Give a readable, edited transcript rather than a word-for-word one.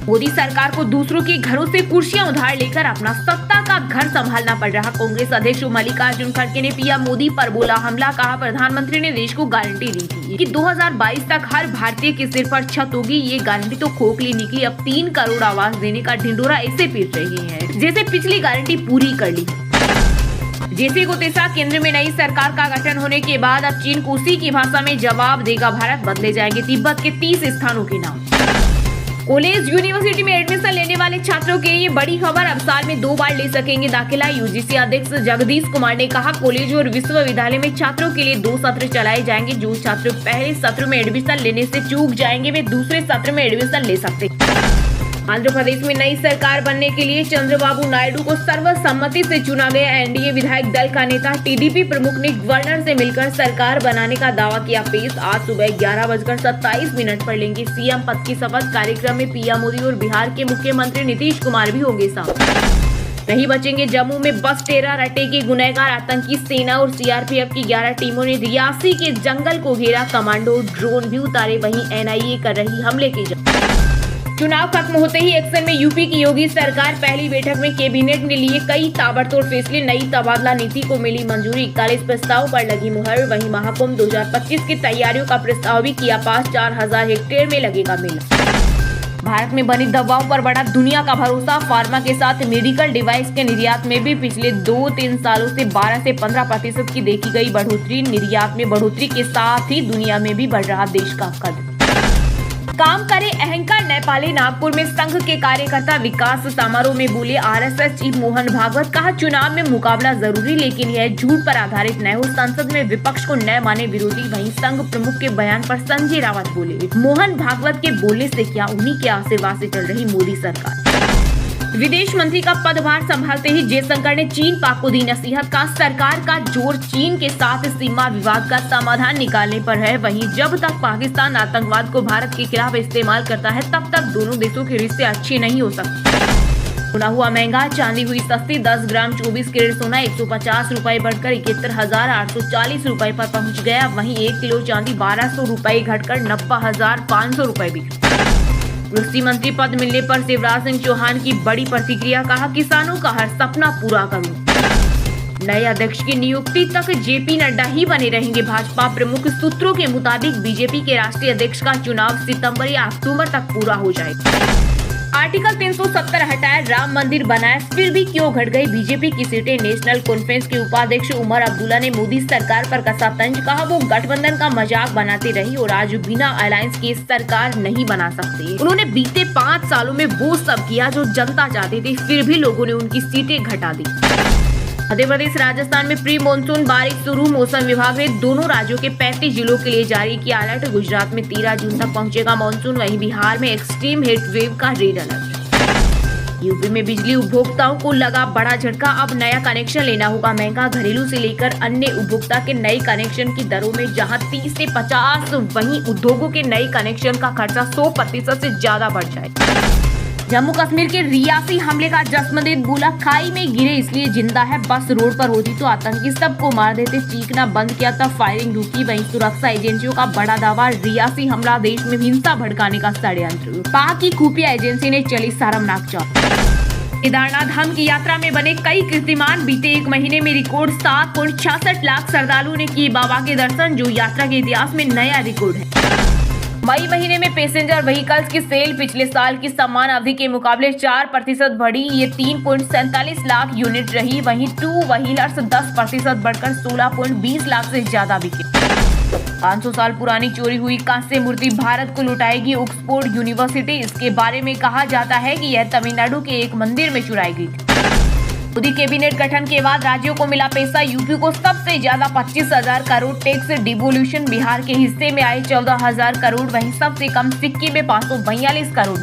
मोदी सरकार को दूसरों के घरों से कुर्सियां उधार लेकर अपना सत्ता का घर संभालना पड़ रहा। कांग्रेस अध्यक्ष मल्लिकार्जुन खड़गे ने पीएम मोदी पर बोला हमला। कहा प्रधानमंत्री ने देश को गारंटी दी थी कि 2022 तक हर भारतीय के सिर पर छत होगी। ये गारंटी तो खोखली निकली। अब 3 करोड़ आवास देने का ढिंडोरा ऐसे पीट रही है जैसे पिछली गारंटी पूरी कर ली। जैसे को तैसा केंद्र में नई सरकार का गठन होने के बाद अब चीन को उसी की भाषा में जवाब देगा। भारत बदले जाएंगे तिब्बत के 30 स्थानों के नाम। कॉलेज यूनिवर्सिटी में एडमिशन लेने वाले छात्रों के लिए बड़ी खबर। अब साल में 2 बार ले सकेंगे दाखिला। यूजीसी अध्यक्ष जगदीश कुमार ने कहा कॉलेज और विश्वविद्यालय में छात्रों के लिए 2 सत्र चलाए जाएंगे। जो छात्र पहले सत्र में एडमिशन लेने से चूक जाएंगे वे दूसरे सत्र में एडमिशन ले सकते। आंध्र प्रदेश में नई सरकार बनने के लिए चंद्रबाबू नायडू को सर्वसम्मति से चुना गया। एनडीए विधायक दल का नेता टीडीपी प्रमुख ने गवर्नर से मिलकर सरकार बनाने का दावा किया पेश। आज सुबह 11:27 पर लेंगे सीएम पद की शपथ। कार्यक्रम में पीएम मोदी और बिहार के मुख्यमंत्री नीतीश कुमार भी होंगे साथ। नहीं बचेंगे जम्मू में बस टेरा रटे के गुनहगार। आतंकी सेना और सीआरपीएफ की 11 टीमों ने रियासी के जंगल को घेरा। कमांडो ड्रोन भी उतारे। वहीं एनआईए कर रही हमले की चुनाव खत्म होते ही एक्शन में यूपी की योगी सरकार। पहली बैठक में कैबिनेट ने लिए कई ताबड़तोड़ फैसले। नई तबादला नीति को मिली मंजूरी। 41 प्रस्ताव पर लगी मुहर। वहीं महाकुंभ 2025 की तैयारियों का प्रस्ताव भी किया पास। 4000 हेक्टेयर में लगेगा मेला। भारत में बनी दवाओं पर बढ़ा दुनिया का भरोसा। फार्मा के साथ मेडिकल डिवाइस के निर्यात में भी पिछले 2-3 सालों से 12 से 15% की देखी गई बढ़ोतरी। निर्यात में बढ़ोतरी के साथ ही दुनिया में भी बढ़ रहा देश का कद। काम करे अहंकार। नेपाली नागपुर में संघ के कार्यकर्ता विकास समारोह में बोले आरएसएस चीफ मोहन भागवत। कहा चुनाव में मुकाबला जरूरी लेकिन यह झूठ पर आधारित न हो। संसद में विपक्ष को न माने विरोधी। वहीं संघ प्रमुख के बयान पर संजय रावत बोले मोहन भागवत के बोलने से क्या उन्हीं के आशीर्वाद से चल रही मोदी सरकार। विदेश मंत्री का पदभार संभालते ही जयशंकर ने चीन पाक को दी नसीहत। का सरकार का जोर चीन के साथ सीमा विवाद का समाधान निकालने पर है। वहीं जब तक पाकिस्तान आतंकवाद को भारत के खिलाफ इस्तेमाल करता है तब तक दोनों देशों के रिश्ते अच्छे नहीं हो सकते। सोना हुआ महंगा। चांदी हुई सस्ती। 10 ग्राम 24 कैरेट सोना 150 रुपए बढ़कर 71,840 रुपए पर पहुंच गया। वहीं 1 किलो चांदी 1200 रुपए घटकर 90,500 रुपए बिकी। कृषि मंत्री पद मिलने पर शिवराज सिंह चौहान की बड़ी प्रतिक्रिया। कहा किसानों का हर सपना पूरा करूं। नए अध्यक्ष की नियुक्ति तक जेपी नड्डा ही बने रहेंगे। भाजपा प्रमुख सूत्रों के मुताबिक बीजेपी के राष्ट्रीय अध्यक्ष का चुनाव सितंबर या अक्टूबर तक पूरा हो जाएगा। आर्टिकल 370 हटाया। राम मंदिर बनाया फिर भी क्यों घट गई बीजेपी की सीटें। नेशनल कॉन्फ्रेंस के उपाध्यक्ष उमर अब्दुल्ला ने मोदी सरकार पर कसा तंज। कहा वो गठबंधन का मजाक बनाती रही और आज बिना अलायंस के सरकार नहीं बना सकते। उन्होंने बीते 5 सालों में वो सब किया जो जनता चाहती थी फिर भी लोगों ने उनकी सीटें घटा दी। मध्य प्रदेश राजस्थान में प्री मानसून बारिश शुरू। मौसम विभाग ने दोनों राज्यों के 35 जिलों के लिए जारी किया अलर्ट। गुजरात में 13 जून तक पहुंचेगा मानसून। वहीं बिहार में एक्सट्रीम हीट वेव का रेड अलर्ट। यूपी में बिजली उपभोक्ताओं को लगा बड़ा झटका। अब नया कनेक्शन लेना होगा महंगा। घरेलू से लेकर अन्य उपभोक्ता के नए कनेक्शन की दरों में जहां 30 से 50 वहीं उद्योगों के नए कनेक्शन का खर्चा 100% से ज्यादा बढ़ जाएगा। जम्मू कश्मीर के रियासी हमले का जसमदीद बोला खाई में गिरे इसलिए जिंदा है। बस रोड पर होती तो आतंकी सबको मार देते। चीखना बंद किया तब फायरिंग रुकी। वहीं सुरक्षा एजेंसियों का बड़ा दावा रियासी हमला देश में हिंसा भड़काने का षड्यंत्र। पाक की खुफिया एजेंसी ने चली शर्मनाक चाल। केदारनाथ धाम की यात्रा में बने कई कीर्तिमान। बीते 1 महीने में रिकॉर्ड 7.66 लाख श्रद्धालुओं ने किए बाबा के दर्शन जो यात्रा के इतिहास में नया रिकॉर्ड है। मई महीने में पैसेंजर व्हीकल्स की सेल पिछले साल की समान अवधि के मुकाबले 4% बढ़ी। ये 3.47 लाख यूनिट रही। वहीं 2 व्हीलर्स 10% बढ़कर 16.20 लाख से ज्यादा बिके। 500 साल पुरानी चोरी हुई कांस्य मूर्ति भारत को लौटाएगी ऑक्सफोर्ड यूनिवर्सिटी। इसके बारे में कहा जाता है कि यह तमिलनाडु के एक मंदिर में चुराई गई थी। मोदी कैबिनेट गठन के बाद राज्यों को मिला पैसा। यूपी को सबसे ज्यादा 25,000 करोड़ टैक्स डिवोल्यूशन। बिहार के हिस्से में आए 14,000 करोड़। वहीं सबसे कम सिक्किम में 542 करोड़।